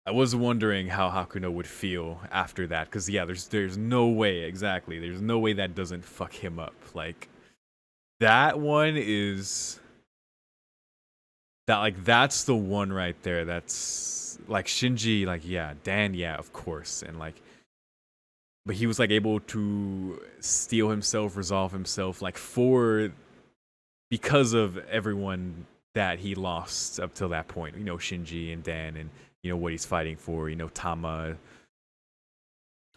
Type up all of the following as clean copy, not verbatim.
I was wondering how Hakuno would feel after that, because yeah, there's no way, exactly. There's no way that doesn't fuck him up. Like that one is that like that's the one right there. That's like Shinji, like yeah, Dan, yeah, of course, and like, but he was like able to steel himself, resolve himself, like for because of everyone that he lost up till that point. You know, Shinji and Dan, and you know what he's fighting for. You know, Tama.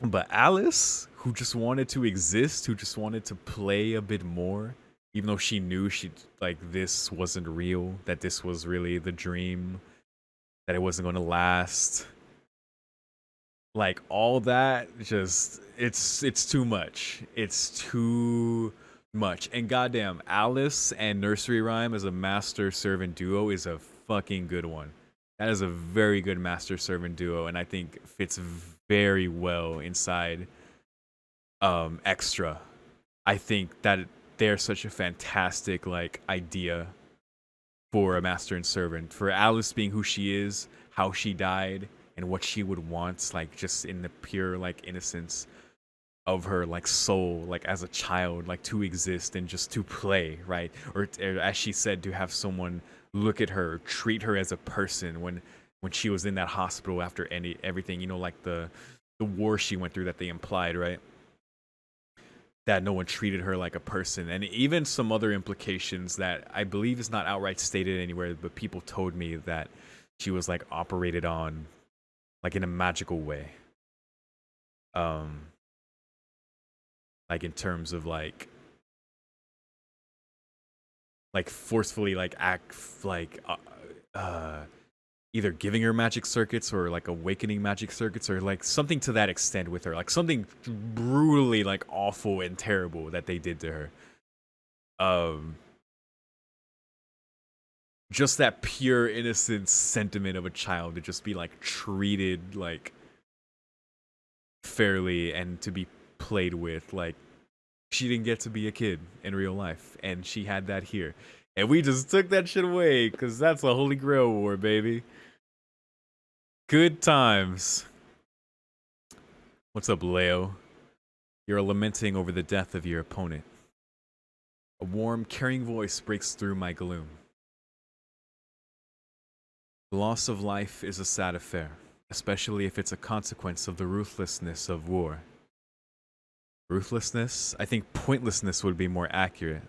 But Alice, who just wanted to exist, who just wanted to play a bit more, even though she knew she like this wasn't real, that this was really the dream, that it wasn't going to last. Like all that, just it's too much. It's too much. And goddamn, Alice and Nursery Rhyme as a master servant duo is a fucking good one. That is a very good master servant duo, and I think fits very well inside Extra. I think that they're such a fantastic like idea for a master and servant. For Alice being who she is, how she died, and what she would want, like just in the pure like innocence of her like soul, like as a child, like to exist and just to play, right? Or as she said, to have someone look at her, treat her as a person when she was in that hospital after everything, you know, like the war she went through that they implied, right? That no one treated her like a person, and even some other implications that I believe is not outright stated anywhere, but people told me that she was like operated on like in a magical way. Um like in terms of like forcefully like act like either giving her magic circuits or like awakening magic circuits or like something to that extent with her, like something brutally like awful and terrible that they did to her. Um just that pure innocent sentiment of a child to just be like treated like fairly and to be played with, like she didn't get to be a kid in real life and she had that here, and we just took that shit away because that's a holy grail war, baby. Good times. What's up, Leo? You're lamenting over the death of your opponent. A warm, caring voice breaks through my gloom. The loss of life is a sad affair, especially if it's a consequence of the ruthlessness of war. Ruthlessness? I think pointlessness would be more accurate.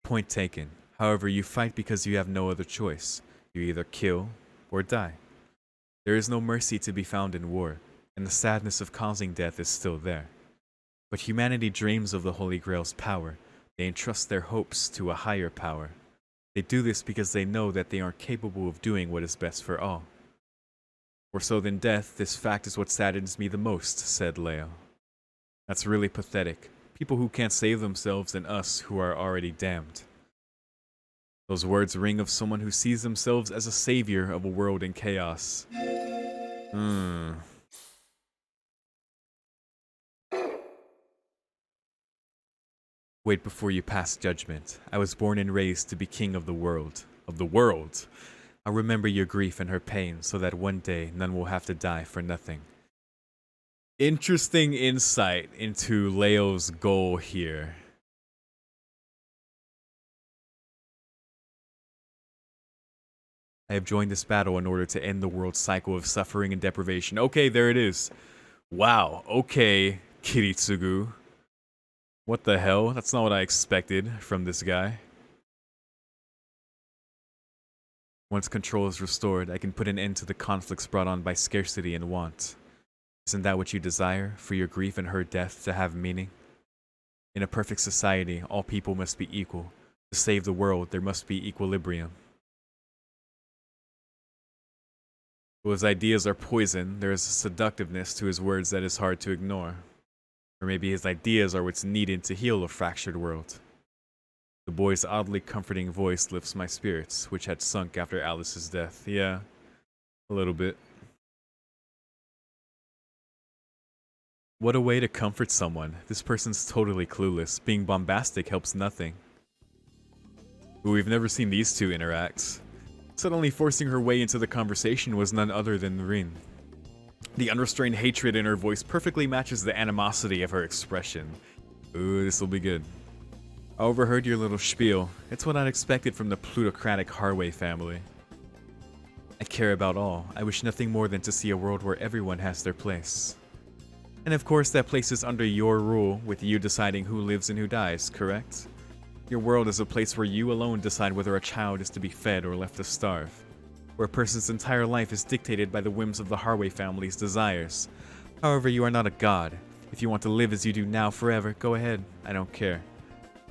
Point taken. However, you fight because you have no other choice. You either kill or die. There is no mercy to be found in war, and the sadness of causing death is still there. But humanity dreams of the Holy Grail's power. They entrust their hopes to a higher power. They do this because they know that they aren't capable of doing what is best for all. More so than death, this fact is what saddens me the most, said Leo. That's really pathetic. People who can't save themselves and us who are already damned. Those words ring of someone who sees themselves as a savior of a world in chaos. Wait before you pass judgment. I was born and raised to be king of the world. Of the world. I'll remember your grief and her pain so that one day none will have to die for nothing. Interesting insight into Leo's goal here. I have joined this battle in order to end the world's cycle of suffering and deprivation. Okay, there it is. Wow, okay, Kiritsugu. What the hell? That's not what I expected from this guy. Once control is restored, I can put an end to the conflicts brought on by scarcity and want. Isn't that what you desire, for your grief and her death to have meaning? In a perfect society, all people must be equal. To save the world, there must be equilibrium. Though his ideas are poison, there is a seductiveness to his words that is hard to ignore. Or maybe his ideas are what's needed to heal a fractured world. The boy's oddly comforting voice lifts my spirits, which had sunk after Alice's death. Yeah, a little bit. What a way to comfort someone. This person's totally clueless. Being bombastic helps nothing. Ooh, we've never seen these two interact. Suddenly forcing her way into the conversation was none other than Rin. The unrestrained hatred in her voice perfectly matches the animosity of her expression. Ooh, this'll be good. I overheard your little spiel. It's what I'd expected from the plutocratic Harway family. I care about all. I wish nothing more than to see a world where everyone has their place. And of course that place is under your rule, with you deciding who lives and who dies, correct? Your world is a place where you alone decide whether a child is to be fed or left to starve. Where a person's entire life is dictated by the whims of the Harway family's desires. However, you are not a god. If you want to live as you do now forever, go ahead. I don't care.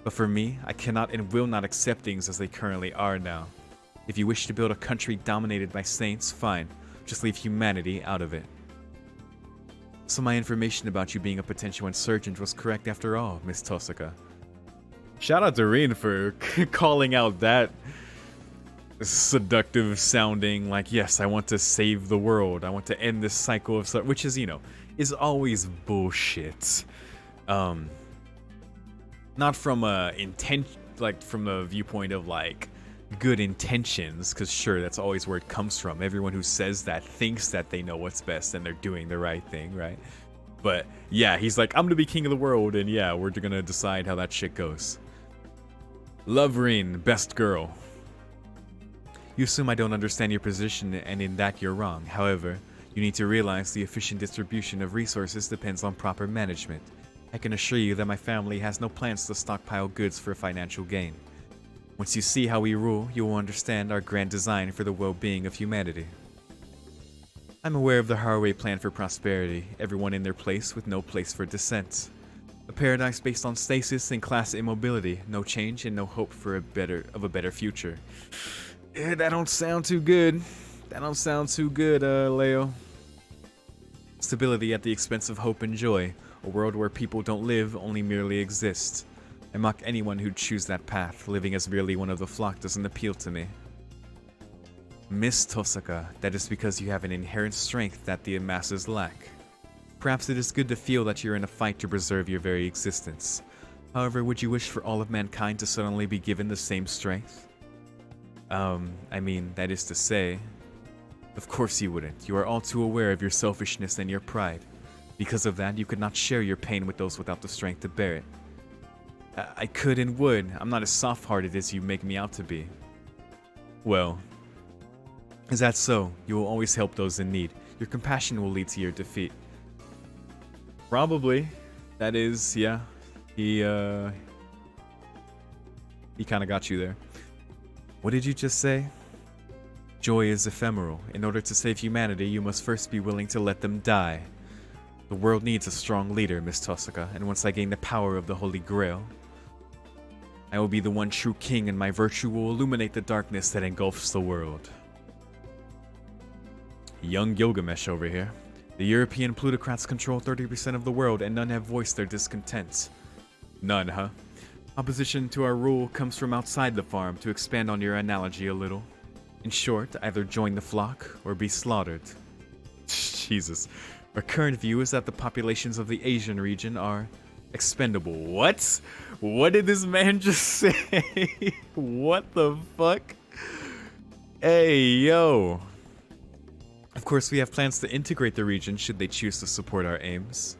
But for me, I cannot and will not accept things as they currently are now. If you wish to build a country dominated by saints, fine. Just leave humanity out of it. So my information about you being a potential insurgent was correct after all, Miss Tosaka. Shout out to Rin for calling out that seductive sounding, like, yes, I want to save the world. I want to end this cycle of stuff, which is, you know, is always bullshit. Not from a from the viewpoint of like good intentions, because sure, that's always where it comes from. Everyone who says that thinks that they know what's best and they're doing the right thing, right? But yeah, he's like, I'm gonna be king of the world, and yeah, we're gonna decide how that shit goes. Love Rin, best girl. You assume I don't understand your position, and in that you're wrong. However, you need to realize the efficient distribution of resources depends on proper management. I can assure you that my family has no plans to stockpile goods for financial gain. Once you see how we rule, you will understand our grand design for the well-being of humanity. I'm aware of the Harway plan for prosperity, everyone in their place with no place for dissent. A paradise based on stasis and class immobility, no change and no hope for a better future. That don't sound too good. That don't sound too good, Leo. Stability at the expense of hope and joy. A world where people don't live, only merely exist. I mock anyone who'd choose that path. Living as merely one of the flock doesn't appeal to me. Miss Tosaka, that is because you have an inherent strength that the masses lack. Perhaps it is good to feel that you're in a fight to preserve your very existence. However, would you wish for all of mankind to suddenly be given the same strength? I mean, that is to say, of course you wouldn't. You are all too aware of your selfishness and your pride. Because of that, you could not share your pain with those without the strength to bear it. I could and would. I'm not as soft-hearted as you make me out to be. Well, is that so? You will always help those in need. Your compassion will lead to your defeat. Probably. That is, yeah. He kind of got you there. What did you just say? Joy is ephemeral. In order to save humanity, you must first be willing to let them die. The world needs a strong leader, Miss Tosaka, and once I gain the power of the Holy Grail, I will be the one true king, and my virtue will illuminate the darkness that engulfs the world. Young Gilgamesh over here. The European plutocrats control 30% of the world, and none have voiced their discontent. None, huh? Opposition to our rule comes from outside the farm, to expand on your analogy a little. In short, either join the flock or be slaughtered. Jesus. Our current view is that the populations of the Asian region are expendable. What? What did this man just say? What the fuck? Hey, yo. Of course, we have plans to integrate the region should they choose to support our aims.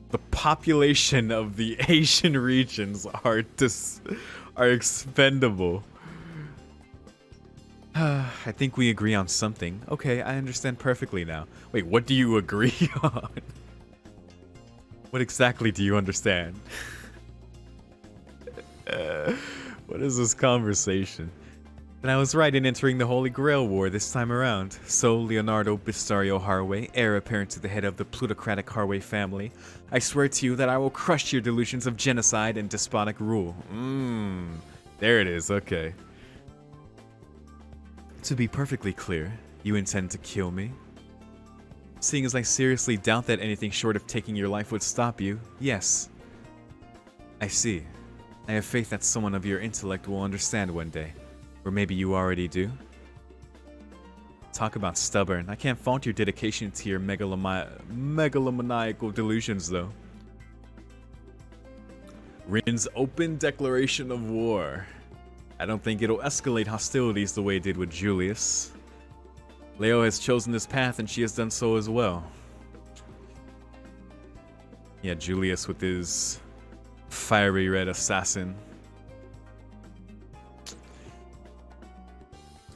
The population of the Asian regions are expendable. I think we agree on something. Okay, I understand perfectly now. Wait, what do you agree on? What exactly do you understand? What is this conversation? And I was right in entering the Holy Grail War this time around. So, Leonardo Bistario Harway, heir apparent to the head of the plutocratic Harway family, I swear to you that I will crush your delusions of genocide and despotic rule. There it is, okay. To be perfectly clear, you intend to kill me? Seeing as I seriously doubt that anything short of taking your life would stop you, yes. I see. I have faith that someone of your intellect will understand one day. Or maybe you already do? Talk about stubborn. I can't fault your dedication to your megalomaniacal delusions, though. Rin's open declaration of war. I don't think it'll escalate hostilities the way it did with Julius. Leo has chosen this path and she has done so as well. Yeah, Julius with his fiery red assassin.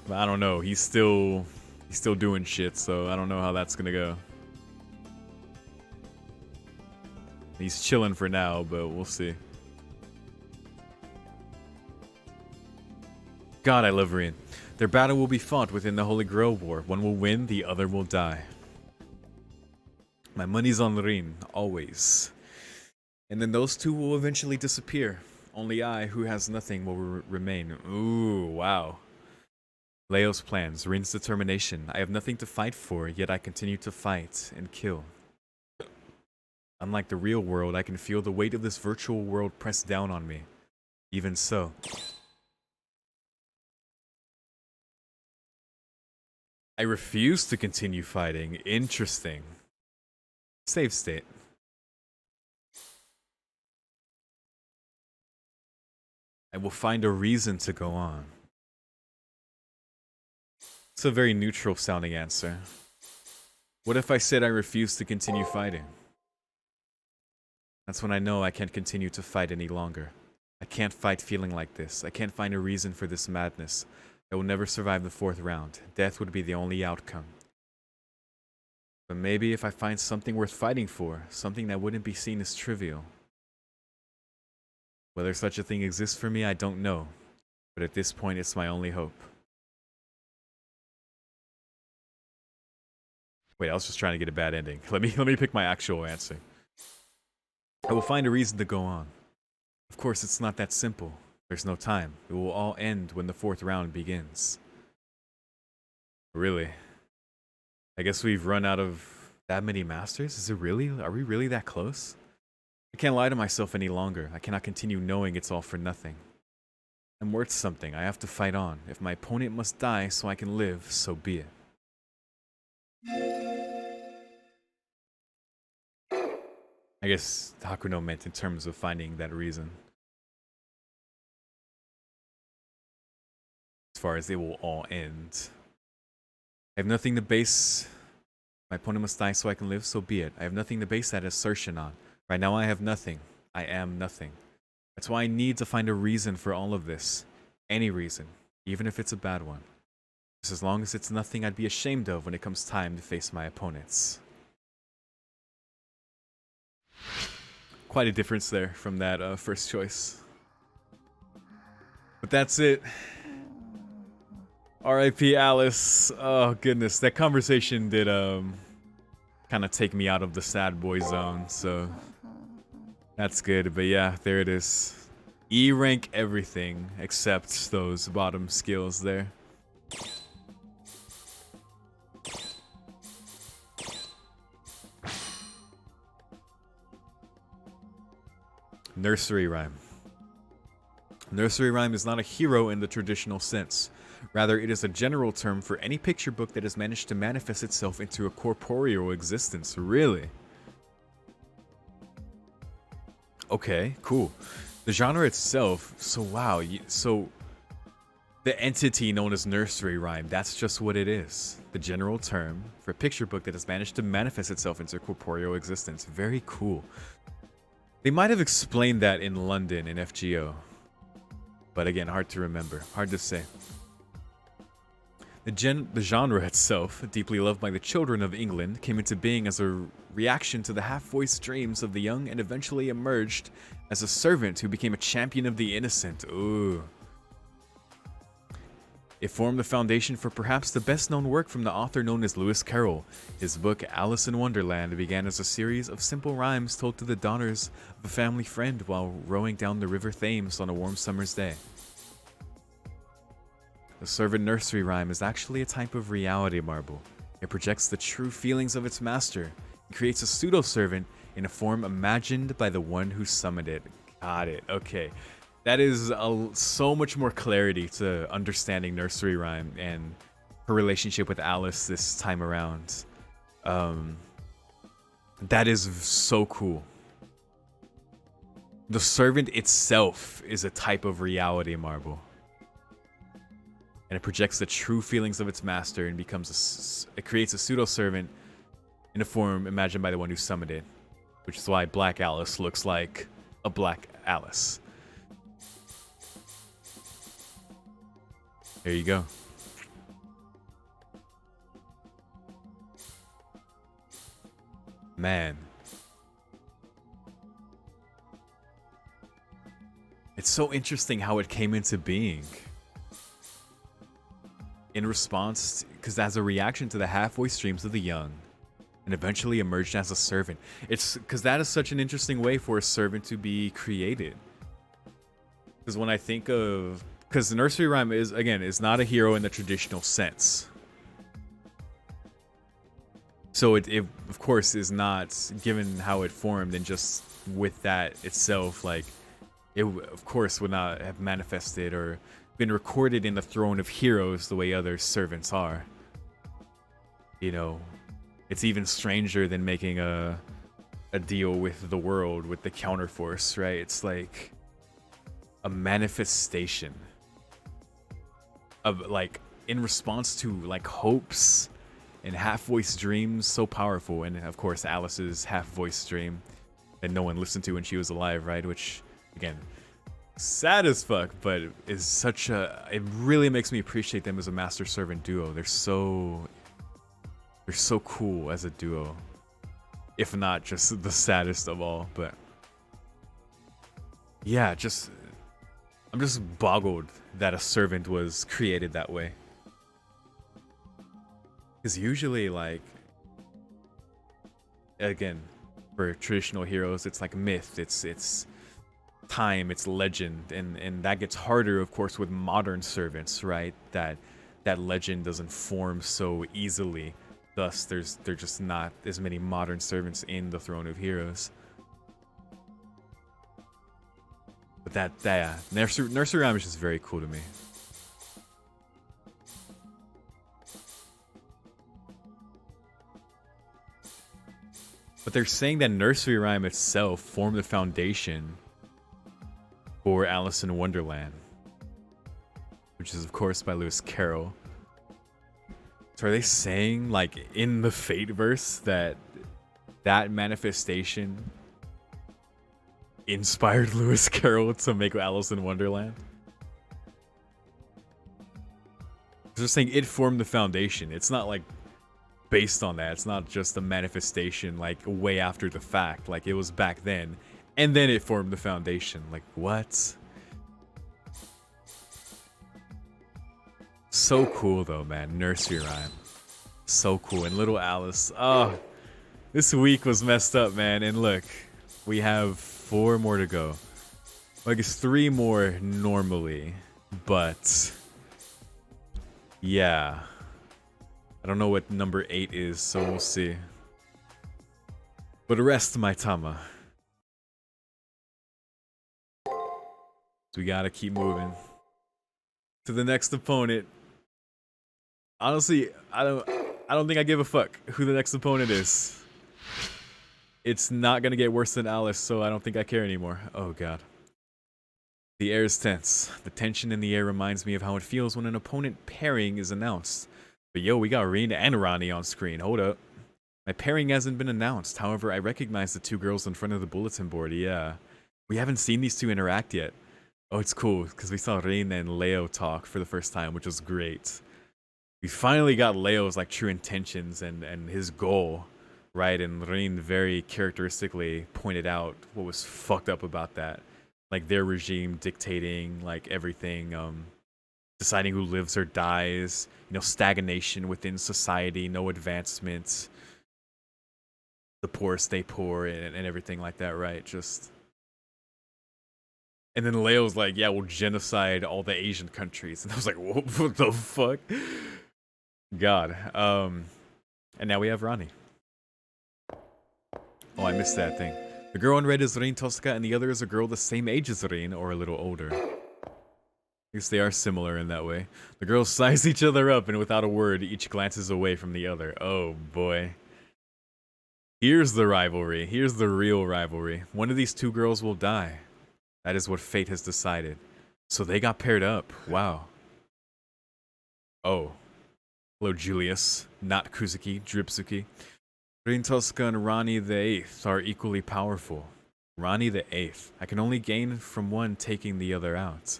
But I don't know, he's still doing shit, so I don't know how that's gonna go. He's chilling for now, but we'll see. God, I love Reen. Their battle will be fought within the Holy Grail War. One will win, the other will die. My money's on Reen, always. And then those two will eventually disappear. Only I, who has nothing, will remain. Ooh, wow. Leo's plans, Reen's determination. I have nothing to fight for, yet I continue to fight and kill. Unlike the real world, I can feel the weight of this virtual world press down on me. Even so. I refuse to continue fighting. Interesting. Save state. I will find a reason to go on. It's a very neutral sounding answer. What if I said I refuse to continue fighting? That's when I know I can't continue to fight any longer. I can't fight feeling like this. I can't find a reason for this madness. I will never survive the 4th round. Death would be the only outcome. But maybe if I find something worth fighting for, something that wouldn't be seen as trivial. Whether such a thing exists for me, I don't know. But at this point, it's my only hope. Wait, I was just trying to get a bad ending. Let me pick my actual answer. I will find a reason to go on. Of course, it's not that simple. There's no time. It will all end when the 4th round begins. Really? I guess we've run out of that many masters? Is it really? Are we really that close? I can't lie to myself any longer. I cannot continue knowing it's all for nothing. I'm worth something. I have to fight on. If my opponent must die so I can live, so be it. I guess Hakuno meant in terms of finding that reason. As far as it will all end. I have nothing to base... My opponent must die so I can live, so be it. I have nothing to base that assertion on. Right now I have nothing. I am nothing. That's why I need to find a reason for all of this. Any reason. Even if it's a bad one. Just as long as it's nothing I'd be ashamed of when it comes time to face my opponents. Quite a difference there from that first choice. But that's it. R.I.P. Alice. Oh goodness, that conversation did kind of take me out of the sad boy zone, so that's good. But yeah, there it is. E rank everything except those bottom skills there. Nursery rhyme. Nursery rhyme is not a hero in the traditional sense. Rather, it is a general term for any picture book that has managed to manifest itself into a corporeal existence. Really? Okay, cool. The genre itself, so wow, so the entity known as nursery rhyme, that's just what it is. The general term for a picture book that has managed to manifest itself into corporeal existence. Very cool. They might have explained that in London in FGO. But again, hard to remember. Hard to say. The genre itself, deeply loved by the children of England, came into being as a reaction to the half-voiced dreams of the young and eventually emerged as a servant who became a champion of the innocent. Ooh. It formed the foundation for perhaps the best-known work from the author known as Lewis Carroll. His book, Alice in Wonderland, began as a series of simple rhymes told to the daughters of a family friend while rowing down the River Thames on a warm summer's day. The servant nursery rhyme is actually a type of reality marble. It projects the true feelings of its master and creates a pseudo-servant in a form imagined by the one who summoned it. Got it. Okay. That is so much more clarity to understanding nursery rhyme and her relationship with Alice this time around. That is so cool. The servant itself is a type of reality marble. and it projects the true feelings of its master and it creates a pseudo servant in a form imagined by the one who summoned it, which is why Black Alice looks like a Black Alice. There you go. Man. It's so interesting how it came into being. In response, because as a reaction to the half-voice dreams of the young, and eventually emerged as a servant. It's because that is such an interesting way for a servant to be created. Because when I think of... Because the nursery rhyme is not a hero in the traditional sense. So it of course is not, given how it formed and just with that itself, like, it of course would not have manifested or been recorded in the throne of heroes the way other servants are. You know, it's even stranger than making a deal with the world, with the counterforce, right? It's like a manifestation of, like, in response to, like, hopes and half-voice dreams so powerful. And of course Alice's half-voice dream that no one listened to when she was alive, right? Which, again, sad as fuck, but is such a... It really makes me appreciate them as a master-servant duo. They're so cool as a duo, if not just the saddest of all. But yeah, I'm just boggled that a servant was created that way. Because usually, like, again, for traditional heroes, it's like myth, it's time, it's legend, and that gets harder, of course, with modern servants, right? That legend doesn't form so easily. Thus, there's just not as many modern servants in the Throne of Heroes. But that nursery rhyme is just very cool to me. But they're saying that nursery rhyme itself formed the foundation for Alice in Wonderland, which is of course by Lewis Carroll. So are they saying, like, in the Fate verse that manifestation inspired Lewis Carroll to make Alice in Wonderland? They're saying it formed the foundation. It's not like based on that. It's not just a manifestation like way after the fact. Like, it was back then and then it formed the foundation. Like, what? So cool though, man. Nursery rhyme. So cool. And little Alice. Oh, this week was messed up, man. And look, we have 4 more to go. Well, I guess 3 more normally. But yeah. I don't know what number 8 is, so we'll see. But rest my Tama. So we gotta keep moving to the next opponent. Honestly, I don't think I give a fuck who the next opponent is. It's not gonna get worse than Alice, so I don't think I care anymore. Oh god. The air is tense. The tension in the air reminds me of how it feels when an opponent pairing is announced. But yo, we got Reen and Ronnie on screen. Hold up. My pairing hasn't been announced. However, I recognize the 2 girls in front of the bulletin board. Yeah. We haven't seen these 2 interact yet. Oh, it's cool, because we saw Reen and Leo talk for the first time, which was great. We finally got Leo's, like, true intentions and his goal, right? And Reen very characteristically pointed out what was fucked up about that. Like, their regime dictating, like, everything, deciding who lives or dies, you know, stagnation within society, no advancement, the poor stay poor, and everything like that, right? Just... And then Leo's like, yeah, we'll genocide all the Asian countries. And I was like, what the fuck? God. And now we have Ronnie. Oh, I missed that thing. The girl in red is Rin Tosca, and the other is a girl the same age as Rin, or a little older. I guess they are similar in that way. The girls size each other up, and without a word, each glances away from the other. Oh boy. Here's the rivalry. Here's the real rivalry. One of these 2 girls will die. That is what fate has decided. So they got paired up. Wow. Oh. Hello, Julius. Not Kuzuki, Dripsuki. Rin Tosca and Rani the 8th are equally powerful. Rani the 8th. I can only gain from one taking the other out.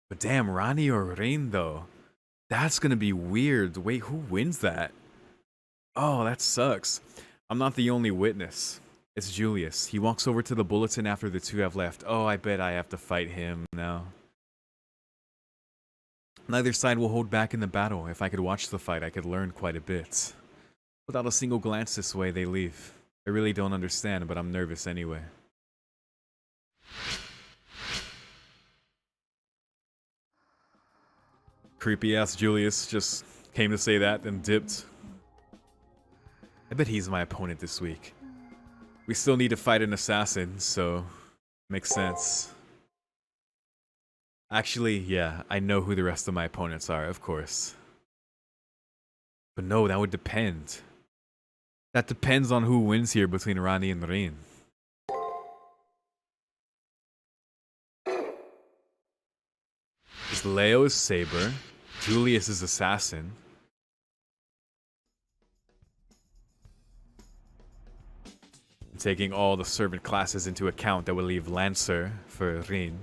But damn, Rani or Rin though. That's gonna be weird. Wait, who wins that? Oh, that sucks. I'm not the only witness. It's Julius. He walks over to the bulletin after the two have left. Oh, I bet I have to fight him now. Neither side will hold back in the battle. If I could watch the fight, I could learn quite a bit. Without a single glance this way, they leave. I really don't understand, but I'm nervous anyway. Creepy ass Julius just came to say that, then dipped. I bet he's my opponent this week. We still need to fight an assassin, so makes sense. Actually, yeah, I know who the rest of my opponents are, of course. But no, that would depend. That depends on who wins here between Rani and Rin. Is Leo is Saber, Julius is Assassin. Taking all the servant classes into account, that would leave Lancer for Rin.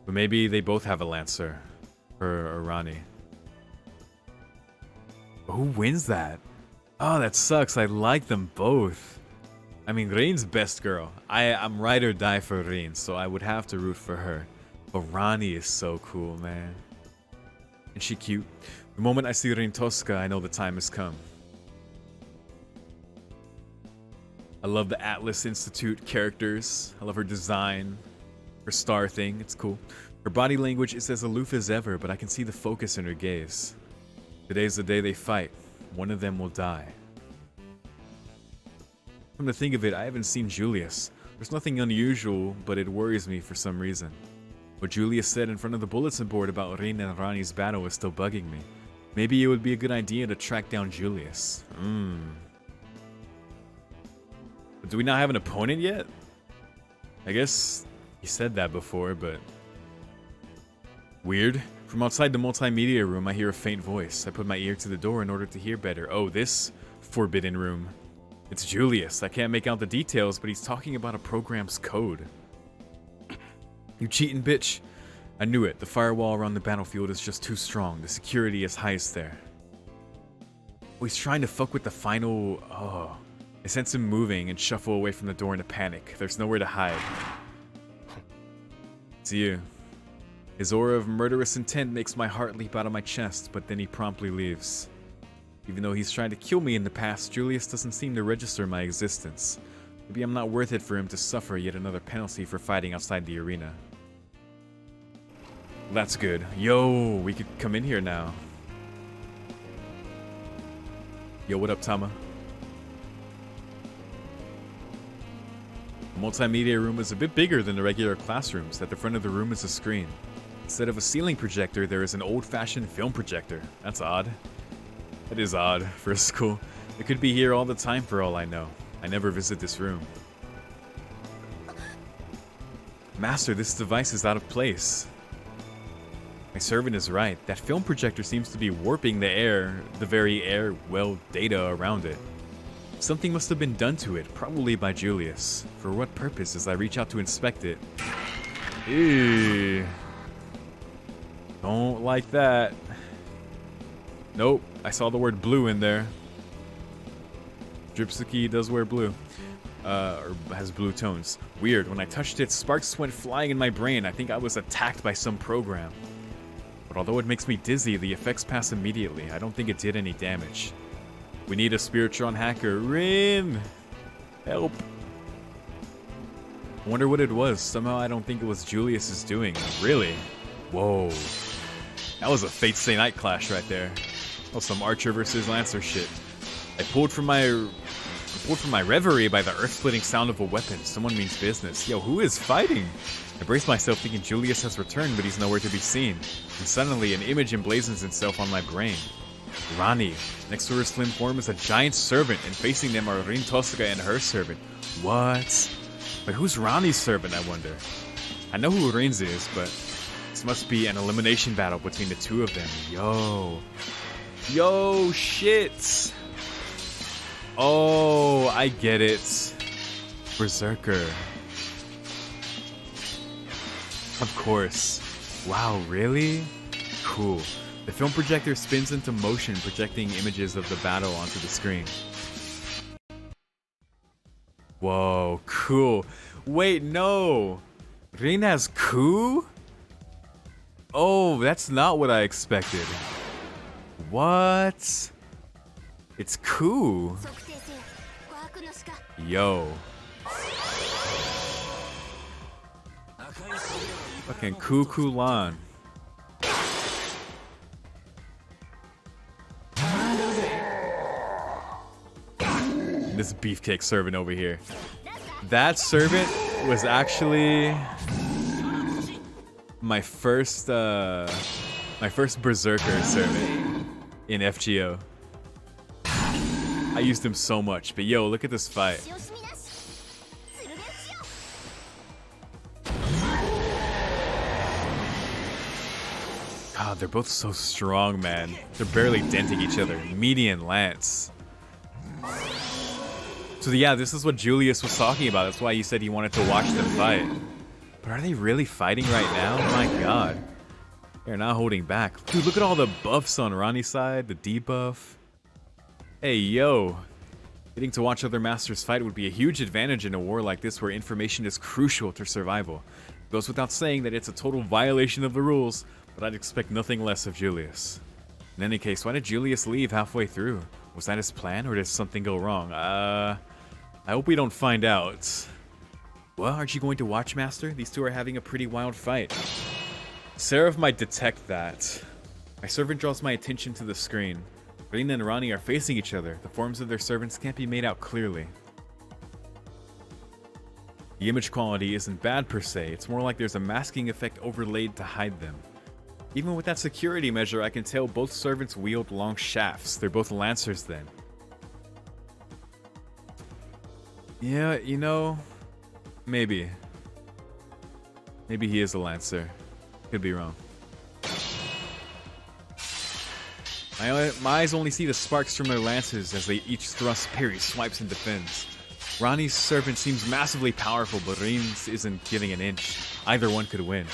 But maybe they both have a Lancer for Rani. But who wins that? Oh, that sucks. I like them both. I mean, Rin's best girl. I'm ride or die for Rin, so I would have to root for her. But Rani is so cool, man. And she cute. The moment I see Rin Tosca, I know the time has come. I love the Atlas Institute characters. I love her design. Her star thing, it's cool. Her body language is as aloof as ever, but I can see the focus in her gaze. Today's the day they fight. One of them will die. Come to think of it, I haven't seen Julius. There's nothing unusual, but it worries me for some reason. What Julius said in front of the bulletin board about Rin and Rani's battle is still bugging me. Maybe it would be a good idea to track down Julius. But do we not have an opponent yet? I guess he said that before, but... Weird. From outside the multimedia room, I hear a faint voice. I put my ear to the door in order to hear better. Oh, this forbidden room. It's Julius. I can't make out the details, but he's talking about a program's code. You cheating bitch. I knew it. The firewall around the battlefield is just too strong. The security is highest there. Oh, he's trying to fuck with the final... Oh. I sense him moving and shuffle away from the door in a panic. There's nowhere to hide. It's you. His aura of murderous intent makes my heart leap out of my chest, but then he promptly leaves. Even though he's tried to kill me in the past, Julius doesn't seem to register my existence. Maybe I'm not worth it for him to suffer yet another penalty for fighting outside the arena. That's good. Yo, we could come in here now. Yo, what up, Tama? The multimedia room is a bit bigger than the regular classrooms. At the front of the room is a screen. Instead of a ceiling projector, there is an old-fashioned film projector. That's odd. That is odd for a school. It could be here all the time for all I know. I never visit this room. Master, this device is out of place. My servant is right. That film projector seems to be warping the very air, well, data around it. Something must have been done to it, probably by Julius. For what purpose as I reach out to inspect it? Ew. Don't like that. Nope, I saw the word blue in there. Dripsuki does wear blue. Or has blue tones. Weird, when I touched it, sparks went flying in my brain. I think I was attacked by some program. But although it makes me dizzy, the effects pass immediately. I don't think it did any damage. We need a Spiritron hacker. Rin! Help! I wonder what it was. Somehow I don't think it was Julius's doing. Really? Whoa. That was a Fate Stay Night clash right there. Oh, some Archer versus Lancer shit. I pulled from my reverie by the earth-splitting sound of a weapon. Someone means business. Yo, who is fighting? I brace myself thinking Julius has returned, but he's nowhere to be seen. And suddenly, an image emblazons itself on my brain. Rani. Next to her slim form is a giant servant, and facing them are Rin Tosca and her servant. What? But who's Rani's servant, I wonder? I know who Rin's is, but This must be an elimination battle between the two of them. Yo. Yo, shit. Oh, I get it. Berserker. Of course. Wow, really? Cool. The film projector spins into motion, projecting images of the battle onto the screen. Whoa, cool. Wait, no. Rin has Ku? Oh, that's not what I expected. What? It's Ku. Yo. Fucking Ku Lan. This beefcake servant over here. That servant was actually my first berserker servant in FGO. I used him so much, but yo, look at this fight. God, they're both so strong, man. They're barely denting each other. Median lance. So yeah, this is what Julius was talking about. That's why he said he wanted to watch them fight. But are they really fighting right now? My god. They're not holding back. Dude, look at all the buffs on Ronnie's side. The debuff. Hey, yo. Getting to watch other masters fight would be a huge advantage in a war like this where information is crucial to survival. It goes without saying that it's a total violation of the rules, but I'd expect nothing less of Julius. In any case, why did Julius leave halfway through? Was that his plan, or did something go wrong? I hope we don't find out. Well, aren't you going to watch, Master? These two are having a pretty wild fight. Seraph might detect that. My servant draws my attention to the screen. Rina and Ronnie are facing each other. The forms of their servants can't be made out clearly. The image quality isn't bad per se. It's more like there's a masking effect overlaid to hide them. Even with that security measure, I can tell both servants wield long shafts. They're both lancers then. Yeah, you know, maybe. Maybe he is a lancer. Could be wrong. My eyes only see the sparks from their lances as they each thrust, parry, swipes, and defends. Ronnie's servant seems massively powerful, but Rin's isn't giving an inch. Either one could win.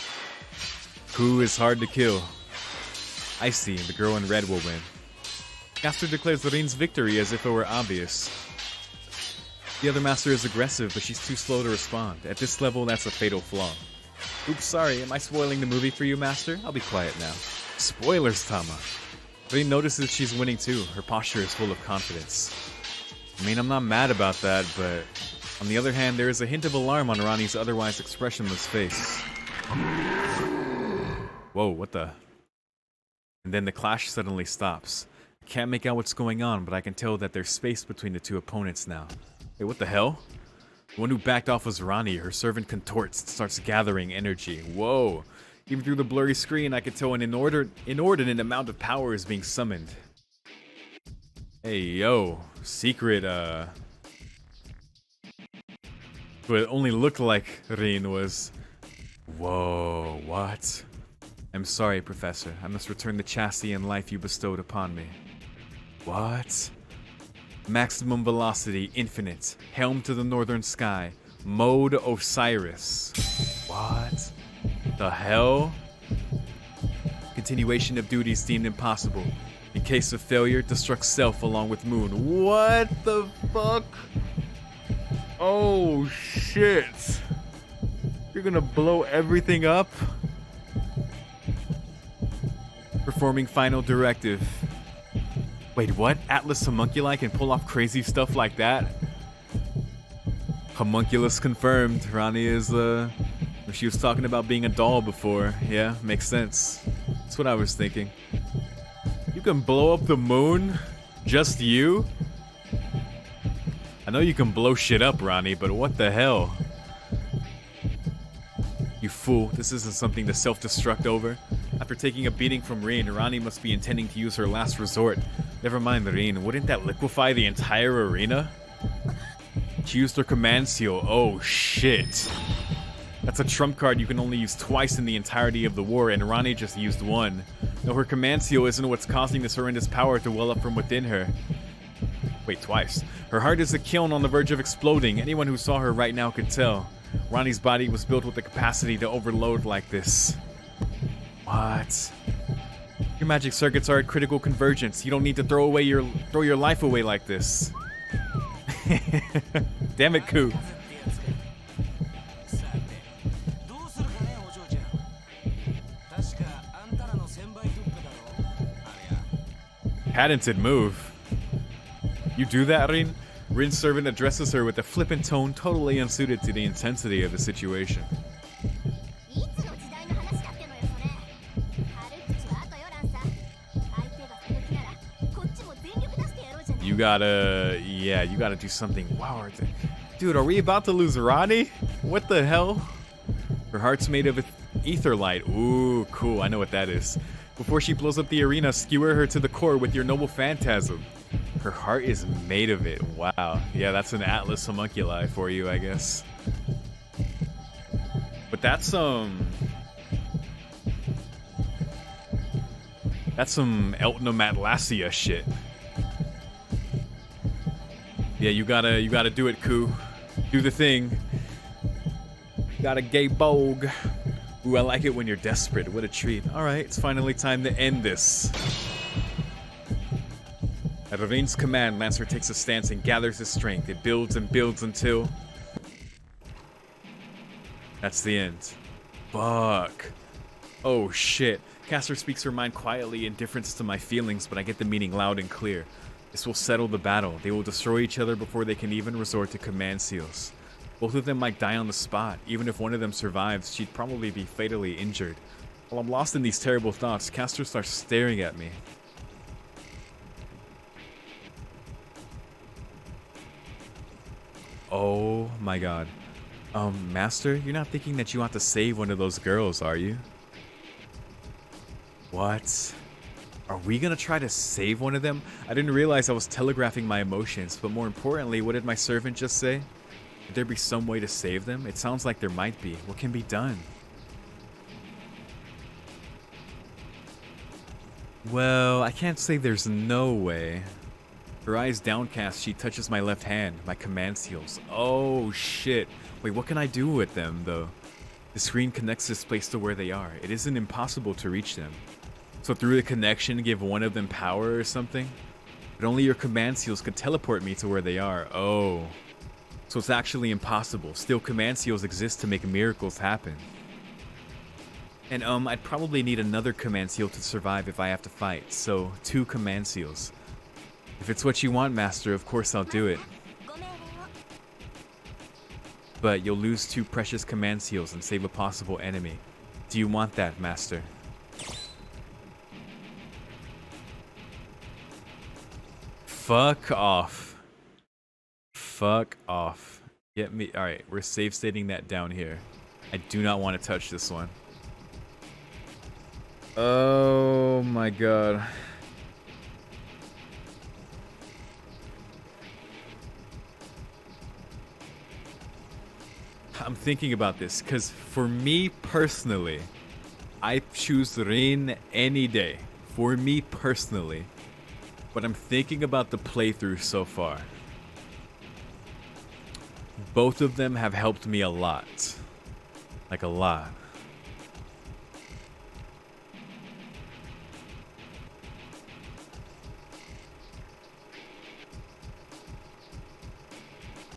Ku is hard to kill. I see, the girl in red will win. Master declares Rin's victory as if it were obvious. The other master is aggressive, but she's too slow to respond. At this level, that's a fatal flaw. Oops, sorry, am I spoiling the movie for you, Master? I'll be quiet now. Spoilers, Tama. Rin notices she's winning too. Her posture is full of confidence. I mean, I'm not mad about that, but on the other hand, there is a hint of alarm on Ronnie's otherwise expressionless face. Whoa, what the? And then the clash suddenly stops. I can't make out what's going on, but I can tell that there's space between the two opponents now. Wait, what the hell? The one who backed off was Ronnie. Her servant contorts and starts gathering energy. Whoa. Even through the blurry screen, I could tell an inordinate amount of power is being summoned. Hey, yo. Secret, what only looked like Rin was... Whoa, what? I'm sorry, Professor. I must return the chastity and life you bestowed upon me. What? Maximum velocity, infinite. Helm to the northern sky. Mode Osiris. What? The hell? Continuation of duties deemed impossible. In case of failure, destruct self along with moon. What the fuck? Oh shit. You're gonna blow everything up? Performing final directive. Wait, what? Atlas Homunculi can pull off crazy stuff like that? Homunculus confirmed. Ronnie is, she was talking about being a doll before. Yeah, makes sense. That's what I was thinking. You can blow up the moon? Just you? I know you can blow shit up, Ronnie, but what the hell? You fool, this isn't something to self-destruct over. After taking a beating from Rin, Ronnie must be intending to use her last resort. Never mind Rin, wouldn't that liquefy the entire arena? She used her command seal, oh shit. That's a trump card you can only use twice in the entirety of the war, and Rani just used one. No, her command seal isn't what's causing this horrendous power to well up from within her. Wait, twice. Her heart is a kiln on the verge of exploding. Anyone who saw her right now could tell. Rani's body was built with the capacity to overload like this. What? Your magic circuits are at critical convergence. You don't need to throw your life away like this. Damn it, Ku. Patented move. You do that, Rin? Rin's servant addresses her with a flippant tone totally unsuited to the intensity of the situation. You gotta do something. Wow, dude, are we about to lose Rani? What the hell? Her heart's made of ether light. Ooh, cool, I know what that is. Before she blows up the arena, skewer her to the core with your noble phantasm. Her heart is made of it. Wow. Yeah, that's an Atlas homunculi for you, I guess. But that's some Eltna Matlasia shit. Yeah, you gotta do it, Ku. Do the thing. Gotta gay bogue. Ooh, I like it when you're desperate. What a treat. Alright, it's finally time to end this. At Rin's command, Lancer takes a stance and gathers his strength. It builds and builds until... That's the end. Fuck. Oh shit. Caster speaks her mind quietly, indifference to my feelings, but I get the meaning loud and clear. This will settle the battle. They will destroy each other before they can even resort to command seals. Both of them might die on the spot. Even if one of them survives, she'd probably be fatally injured. While I'm lost in these terrible thoughts, Caster starts staring at me. Oh my god. Master, you're not thinking that you want to save one of those girls, are you? What? Are we gonna try to save one of them? I didn't realize I was telegraphing my emotions, but more importantly, what did my servant just say? Could there be some way to save them? It sounds like there might be. What can be done? Well, I can't say there's no way. Her eyes downcast, she touches my left hand, my command seals. Oh shit. Wait, what can I do with them though? The screen connects this place to where they are. It isn't impossible to reach them. So through the connection, give one of them power or something? But only your command seals can teleport me to where they are. Oh. So it's actually impossible. Still, command seals exist to make miracles happen. And I'd probably need another command seal to survive if I have to fight. So, 2 command seals. If it's what you want, Master, of course I'll do it. But you'll lose 2 precious command seals and save a possible enemy. Do you want that, Master? Fuck off. Fuck off. Get me. Alright, we're save stating that down here. I do not want to touch this one. Oh my god. I'm thinking about this because for me personally, I choose Rin any day. For me personally. But I'm thinking about the playthrough so far. Both of them have helped me a lot. Like a lot.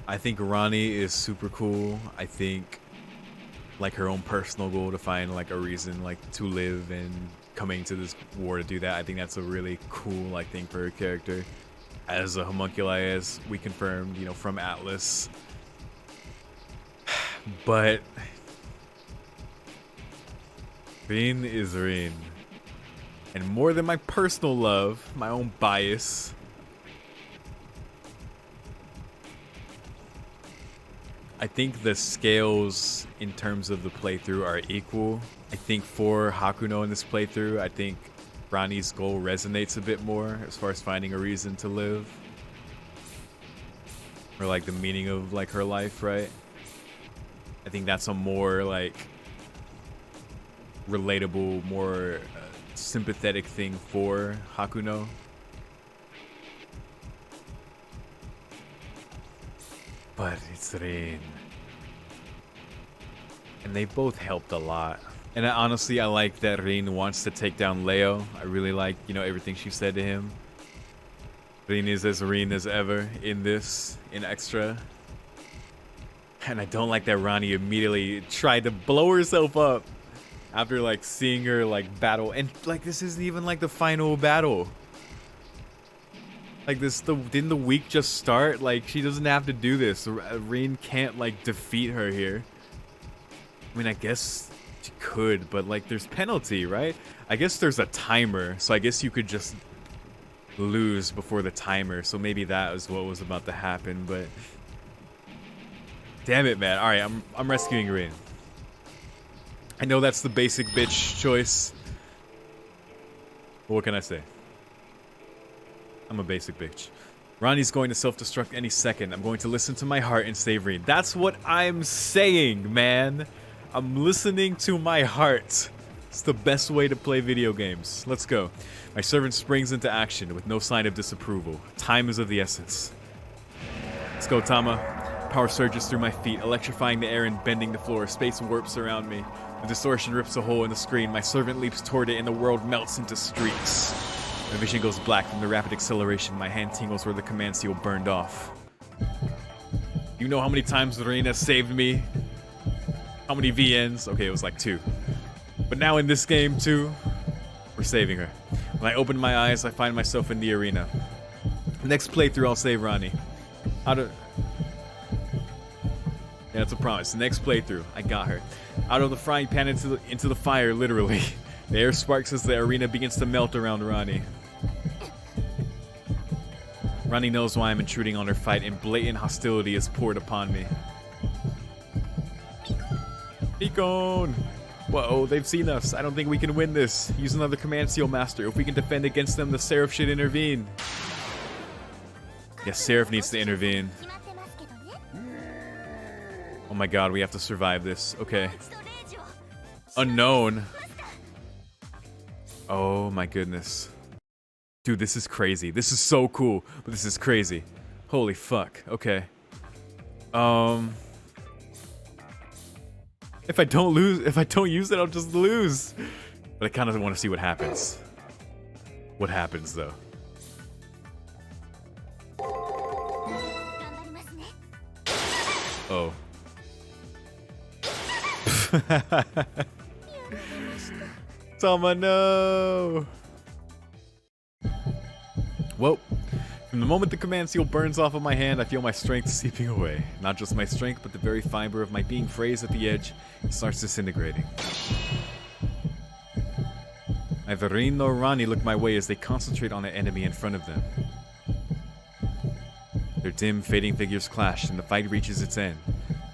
I think Rani is super cool. I think like her own personal goal to find like a reason like to live and coming to this war to do that. I think that's a really cool thing for her character. As a homunculi, as we confirmed, you know, from Atlas. But Rin is Rin. And more than my personal love, my own bias, I think the scales in terms of the playthrough are equal. I think for Hakuno in this playthrough, I think Rani's goal resonates a bit more as far as finding a reason to live. Or like the meaning of like her life, right? I think that's a more like relatable, more sympathetic thing for Hakuno. But it's Rin. And they both helped a lot. And honestly, I like that Rin wants to take down Leo. I really like, you know, everything she said to him. Rin is as Rin as ever in this, in Extra. And I don't like that Ronnie immediately tried to blow herself up after like seeing her like battle. And like this isn't even like the final battle. Like this, didn't the week just start? Like she doesn't have to do this. Rin can't like defeat her here. I mean, I guess she could, but like there's penalty, right? I guess there's a timer, so I guess you could just lose before the timer. So maybe that was what was about to happen, but damn it, man. All right, I'm rescuing Rin. I know that's the basic bitch choice. But what can I say? I'm a basic bitch. Ronnie's going to self-destruct any second. I'm going to listen to my heart and save Rin. That's what I'm saying, man. I'm listening to my heart. It's the best way to play video games. Let's go. My servant springs into action with no sign of disapproval. Time is of the essence. Let's go, Tama. Power surges through my feet, electrifying the air and bending the floor. Space warps around me. The distortion rips a hole in the screen. My servant leaps toward it and the world melts into streaks. My vision goes black from the rapid acceleration. My hand tingles where the command seal burned off. You know how many times Reina saved me? How many VNs? Okay, it was like 2. But now in this game too, we're saving her. When I open my eyes, I find myself in the arena. Next playthrough, I'll save Ronnie. Yeah, that's a promise. Next playthrough, I got her. Out of the frying pan into the fire, literally. The air sparks as the arena begins to melt around Ronnie. Ronnie knows why I'm intruding on her fight, and blatant hostility is poured upon me. Nikon! Whoa, they've seen us. I don't think we can win this. Use another command seal, Master. If we can defend against them, the Seraph should intervene. Yes, Seraph needs to intervene. Oh my god, we have to survive this. Okay. Unknown. Oh my goodness. Dude, this is crazy. This is so cool, but this is crazy. Holy fuck. Okay. If I don't use it, I'll just lose. But I kind of want to see what happens. What happens though? Oh. Tama, no! Whoa. From the moment the command seal burns off of my hand, I feel my strength seeping away. Not just my strength, but the very fiber of my being phrased at the edge. It starts disintegrating. Neither Rin nor Ronnie look my way as they concentrate on the enemy in front of them. Their dim, fading figures clash, and the fight reaches its end.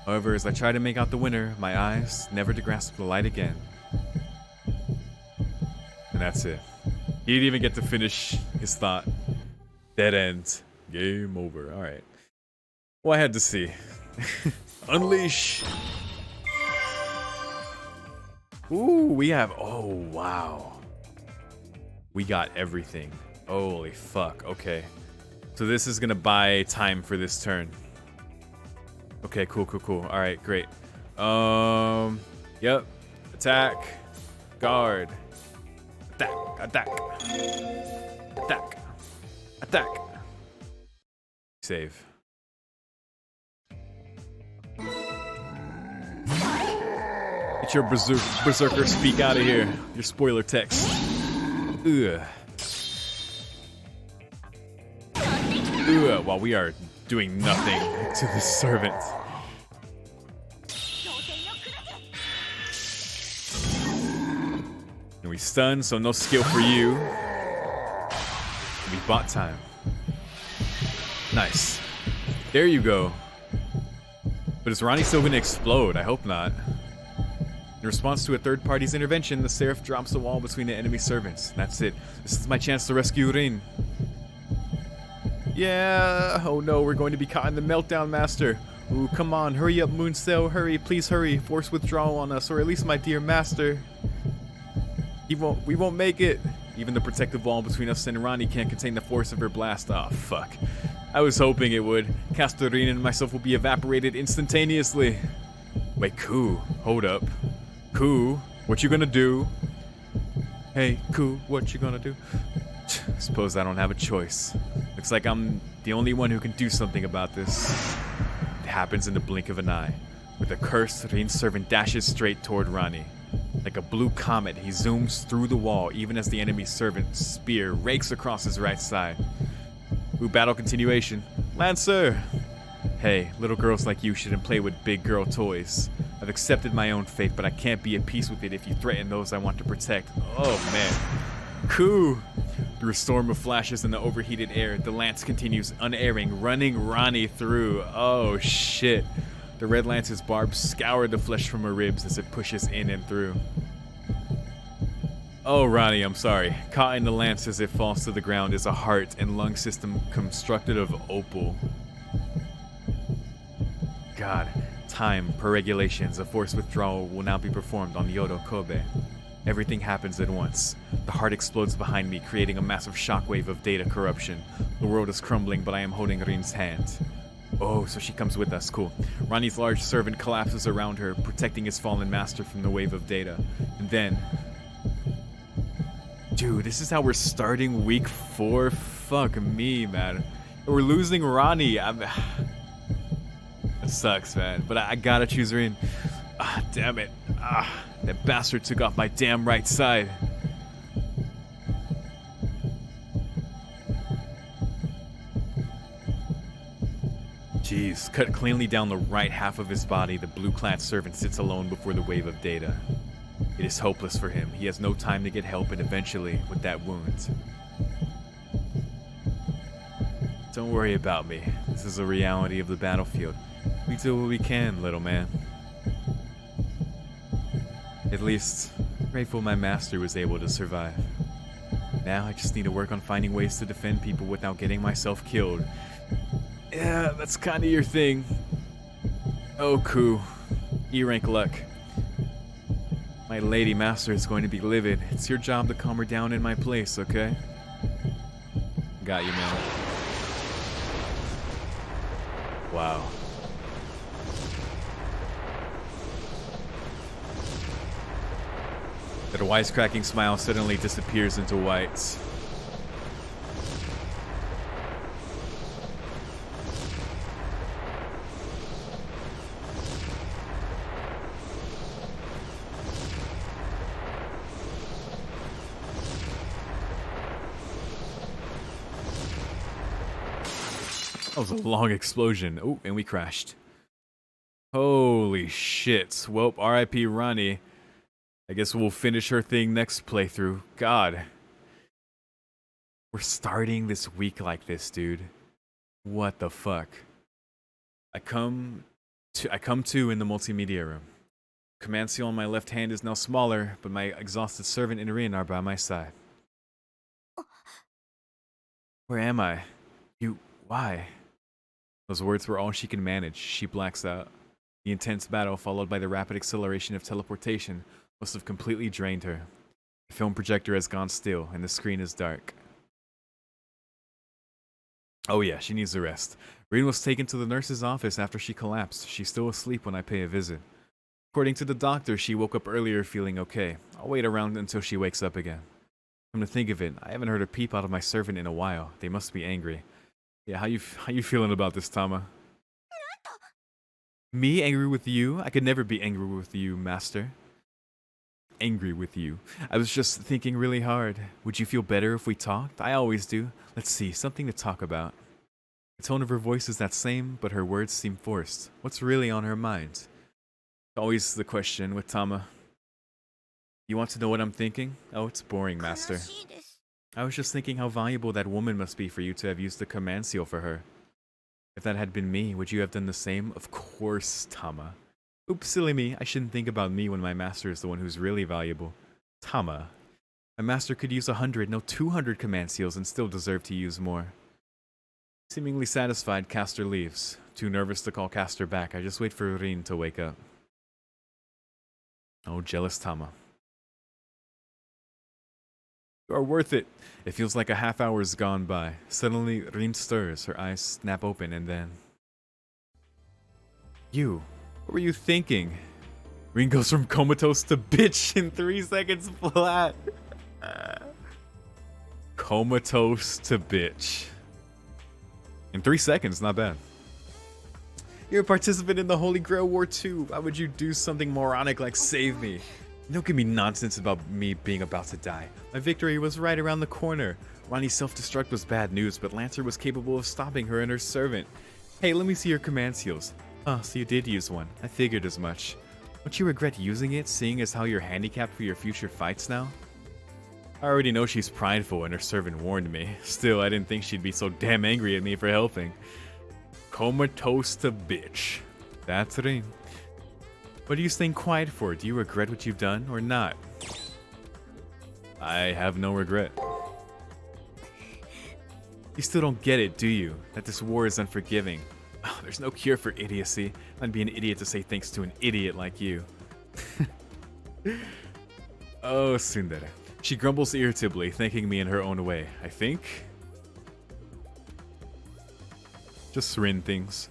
However, as I try to make out the winner, my eyes never to grasp the light again. And that's it. He didn't even get to finish his thought. Dead end. Game over. Alright. Well, I had to see. Unleash! Ooh, we have... Oh, wow. We got everything. Holy fuck. Okay. So this is gonna buy time for this turn. Okay, cool. Alright, great. Yep. Attack. Guard. Attack. Save. Get your berserker speak out of here. Your spoiler text. Ugh. While we are doing nothing to the servant. And we stun, so no skill for you. We bought time. Nice. There you go. But is Ronnie still gonna explode? I hope not. In response to a third party's intervention, the Seraph drops the wall between the enemy servants. That's it. This is my chance to rescue Rin. Yeah. Oh no, we're going to be caught in the meltdown, Master. Ooh, come on, hurry up, Moonsail, hurry, please hurry. Force withdrawal on us, or at least my dear master. We won't make it. Even the protective wall between us and Rani can't contain the force of her blast. Ah, fuck. I was hoping it would. Castorina and myself will be evaporated instantaneously. Wait, Ku, hold up. Ku, what you gonna do? Hey, Ku, what you gonna do? Suppose I don't have a choice. Looks like I'm the only one who can do something about this. It happens in the blink of an eye. With a curse, Rin's servant dashes straight toward Rani. Like a blue comet, he zooms through the wall, even as the enemy servant's spear rakes across his right side. Ooh, battle continuation. Lancer! Hey, little girls like you shouldn't play with big girl toys. I've accepted my own fate, but I can't be at peace with it if you threaten those I want to protect. Oh, man. Ku! Through a storm of flashes in the overheated air, the lance continues unerring, running Rani through. Oh, shit. The red lance's barbs scour the flesh from her ribs as it pushes in and through. Oh, Rani, I'm sorry. Caught in the lance as it falls to the ground is a heart and lung system constructed of opal. God. Time, per regulations, a force withdrawal will now be performed on YORO Kobe. Everything happens at once. The heart explodes behind me, creating a massive shockwave of data corruption. The world is crumbling, but I am holding Rin's hand. Oh, so she comes with us, cool. Rani's large servant collapses around her, protecting his fallen master from the wave of data. And then... Dude, this is how we're starting week 4? Fuck me, man. We're losing Rani. It sucks, man. But I gotta choose Rin. Ah, damn it. Ah, that bastard took off my damn right side. Jeez, cut cleanly down the right half of his body, the blue-clad servant sits alone before the wave of data. It is hopeless for him. He has no time to get help, and eventually, with that wound. Don't worry about me. This is the reality of the battlefield. We do what we can, little man. At least, grateful my master was able to survive. Now I just need to work on finding ways to defend people without getting myself killed. Yeah, that's kinda your thing. Oh, Ku. E-rank luck. My lady master is going to be livid. It's your job to calm her down in my place, okay? Got you, man. Wow. That wisecracking smile suddenly disappears into whites. That was a long explosion. Oh, and we crashed. Holy shit. Well, R.I.P. Rani. I guess we'll finish her thing next playthrough. God. We're starting this week like this, dude. What the fuck? I come to in the multimedia room. Command seal on my left hand is now smaller, but my exhausted servant and Rin are by my side. Where am I? Why? Those words were all she could manage. She blacks out. The intense battle, followed by the rapid acceleration of teleportation, must have completely drained her. The film projector has gone still, and the screen is dark. Oh yeah, she needs a rest. Rin was taken to the nurse's office after she collapsed. She's still asleep when I pay a visit. According to the doctor, she woke up earlier feeling okay. I'll wait around until she wakes up again. Come to think of it, I haven't heard a peep out of my servant in a while. They must be angry. Yeah, how you feeling about this, Tama? Me angry with you? I could never be angry with you, master. Angry with you. I was just thinking really hard. Would you feel better if we talked? I always do. Let's see, something to talk about. The tone of her voice is that same, but her words seem forced. What's really on her mind? Always the question with Tama. You want to know what I'm thinking? Oh, it's boring, master. I was just thinking how valuable that woman must be for you to have used the command seal for her. If that had been me, would you have done the same? Of course, Tama. Oops, silly me. I shouldn't think about me when my master is the one who's really valuable. Tama. My master could use 100, no 200 command seals and still deserve to use more. Seemingly satisfied, Castor leaves. Too nervous to call Castor back. I just wait for Rin to wake up. Oh, jealous Tama. You are worth it. It feels like a half hour's gone by. Suddenly, Rin stirs. Her eyes snap open and then... You. What were you thinking? Rin goes from comatose to bitch in 3 seconds flat. Comatose to bitch. In 3 seconds, not bad. You're a participant in the Holy Grail War too. Why would you do something moronic like save me? Don't give me nonsense about me being about to die. My victory was right around the corner. Ronnie's self-destruct was bad news, but Lancer was capable of stopping her and her servant. Hey, let me see your command seals. Oh, so you did use one. I figured as much. Don't you regret using it, seeing as how you're handicapped for your future fights now? I already know she's prideful and her servant warned me. Still, I didn't think she'd be so damn angry at me for helping. Comatose to bitch. That's Rin. What are you staying quiet for? Do you regret what you've done or not? I have no regret. You still don't get it, do you? That this war is unforgiving. Oh, there's no cure for idiocy. I'd be an idiot to say thanks to an idiot like you. Oh, tsundere. She grumbles irritably, thanking me in her own way. I think? Just Rin things.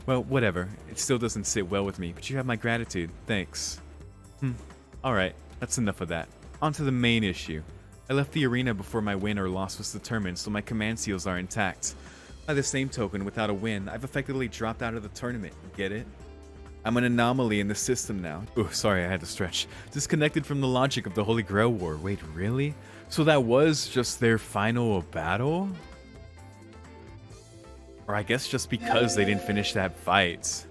Well, whatever. It still doesn't sit well with me, but you have my gratitude. Thanks. Alright, that's enough of that. On to the main issue. I left the arena before my win or loss was determined, so my command seals are intact. By the same token, without a win, I've effectively dropped out of the tournament. Get it? I'm an anomaly in the system now. Ooh, sorry, I had to stretch. Disconnected from the logic of the Holy Grail War. Wait, really? So that was just their final battle? Or I guess just because they didn't finish that fight.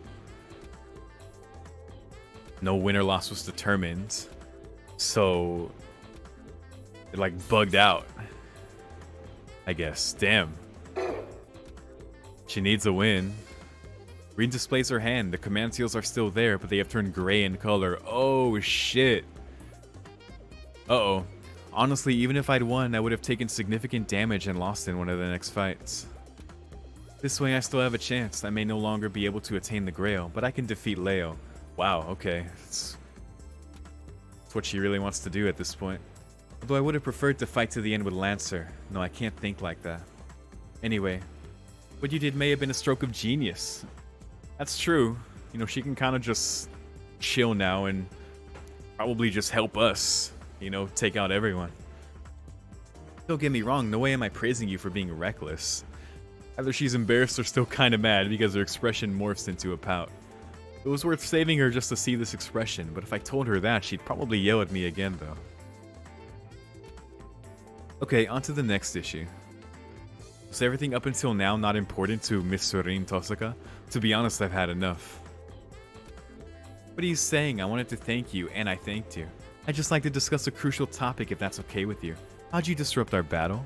No win or loss was determined. So... it like bugged out. I guess. Damn. She needs a win. Rin displays her hand. The command seals are still there, but they have turned gray in color. Oh, shit. Uh-oh. Honestly, even if I'd won, I would have taken significant damage and lost in one of the next fights. This way I still have a chance. I may no longer be able to attain the Grail, but I can defeat Leo. Wow, okay. That's what she really wants to do at this point. Although I would have preferred to fight to the end with Lancer. No, I can't think like that. Anyway, what you did may have been a stroke of genius. That's true. You know, she can kind of just chill now and probably just help us, you know, take out everyone. Don't get me wrong, no way am I praising you for being reckless. Either she's embarrassed or still kind of mad because her expression morphs into a pout. It was worth saving her just to see this expression, but if I told her that, she'd probably yell at me again though. Okay, on to the next issue. Was everything up until now not important to Miss Rin Tosaka? To be honest, I've had enough. What are you saying? I wanted to thank you, and I thanked you. I'd just like to discuss a crucial topic if that's okay with you. How'd you disrupt our battle?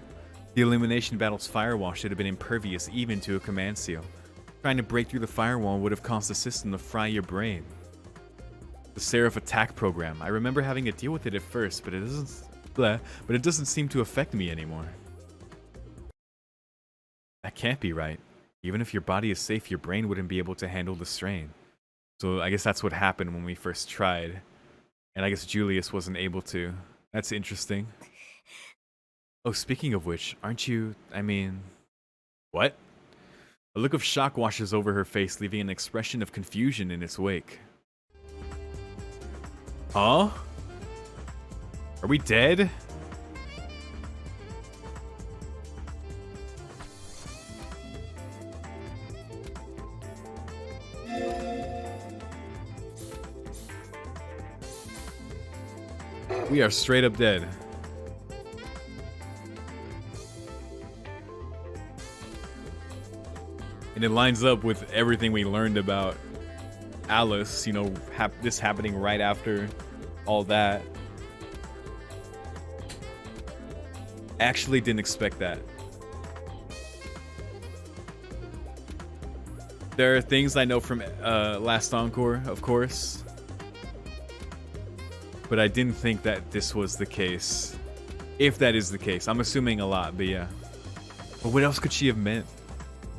The elimination battle's firewall should have been impervious even to a command seal. Trying to break through the firewall would have caused the system to fry your brain. The Seraph attack program. I remember having to deal with it at first, but it doesn't seem to affect me anymore. That can't be right. Even if your body is safe, your brain wouldn't be able to handle the strain. So I guess that's what happened when we first tried. And I guess Julius wasn't able to. That's interesting. Oh, speaking of which, aren't you... I mean... What? A look of shock washes over her face, leaving an expression of confusion in its wake. Huh? Are we dead? We are straight up dead. And it lines up with everything we learned about Alice, you know, this happening right after all that. Actually didn't expect that. There are things I know from Last Encore, of course. But I didn't think that this was the case. If that is the case. I'm assuming a lot, but yeah. But what else could she have meant?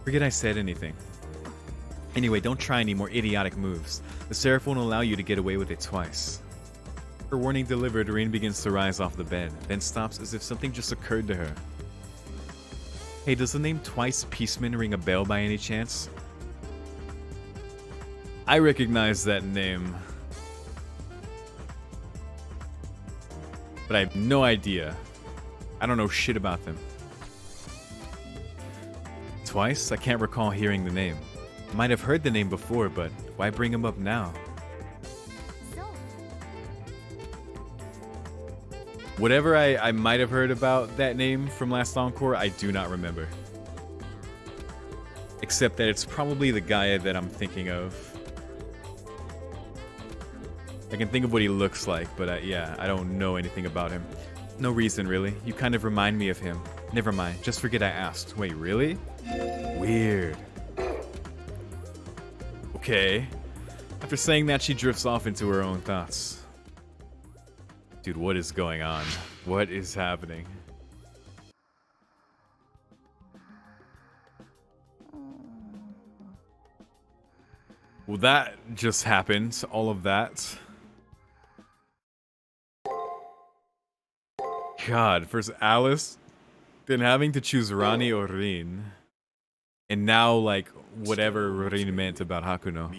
Forget I said anything. Anyway, don't try any more idiotic moves. The Seraph won't allow you to get away with it twice. Her warning delivered, Rain begins to rise off the bed, then stops as if something just occurred to her. Hey, does the name Twice Peaceman ring a bell by any chance? I recognize that name, but I have no idea. I don't know shit about them. Twice? I can't recall hearing the name. Might have heard the name before, but why bring him up now? Whatever I might have heard about that name from last Encore, I do not remember. Except that it's probably the guy that I'm thinking of. I can think of what he looks like, but yeah, I don't know anything about him. No reason, really. You kind of remind me of him. Never mind, just forget I asked. Wait, really? Weird. Okay. After saying that, she drifts off into her own thoughts. Dude, what is going on? What is happening? Well, that just happened. All of that. God, first Alice, then having to choose Rani or Rin. And now, like, whatever Rin meant about Hakuno.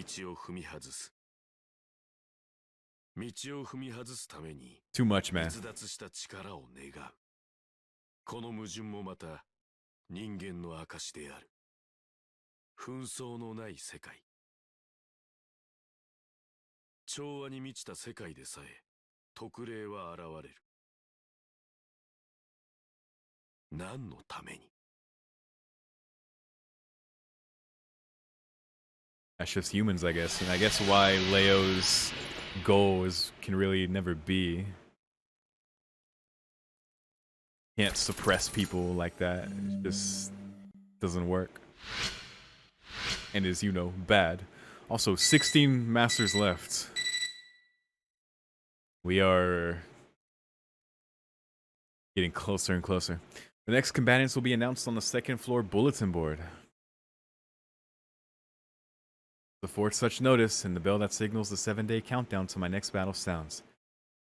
Too much, man. That's just humans, I guess. And I guess why Leo's goal can really never be. Can't suppress people like that. It just doesn't work. And is, you know, bad. Also, 16 masters left. We are getting closer and closer. The next combatants will be announced on the second floor bulletin board. The fourth such notice, and the bell that signals the 7-day countdown to my next battle sounds.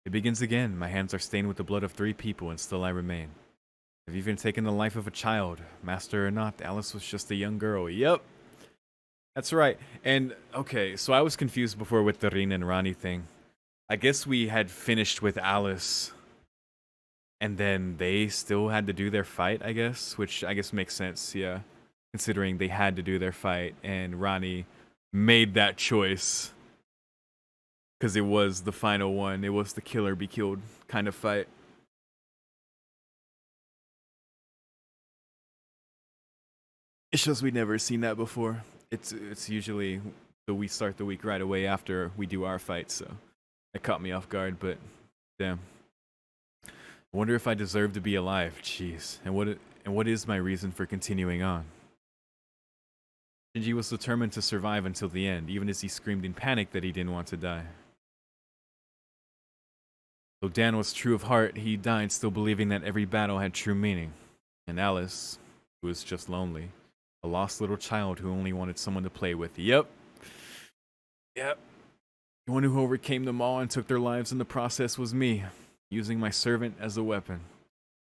It begins again. My hands are stained with the blood of 3 people, and still I remain. I've even taken the life of a child. Master or not, Alice was just a young girl. Yep. That's right. And, okay, so I was confused before with the Rin and Rani thing. I guess we had finished with Alice, and then they still had to do their fight, I guess, which I guess makes sense, yeah. Considering they had to do their fight, and Rani made that choice because it was the final one. It was the kill or be killed kind of fight. It's just we'd never seen that before. It's usually we start the week right away after we do our fight, so it caught me off guard. But damn, I wonder if I deserve to be alive. Jeez, and what is my reason for continuing on? Shinji was determined to survive until the end, even as he screamed in panic that he didn't want to die. Though Dan was true of heart, he died still believing that every battle had true meaning. And Alice, who was just lonely, a lost little child who only wanted someone to play with. Yep. The one who overcame them all and took their lives in the process was me, using my servant as a weapon.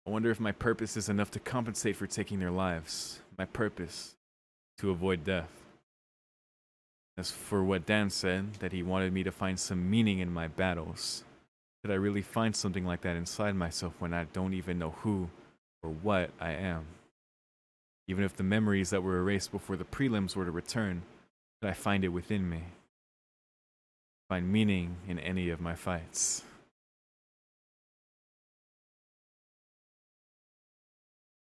I wonder if my purpose is enough to compensate for taking their lives. My purpose. To avoid death. As for what Dan said, that he wanted me to find some meaning in my battles, could I really find something like that inside myself when I don't even know who or what I am? Even if the memories that were erased before the prelims were to return, could I find it within me? Find meaning in any of my fights?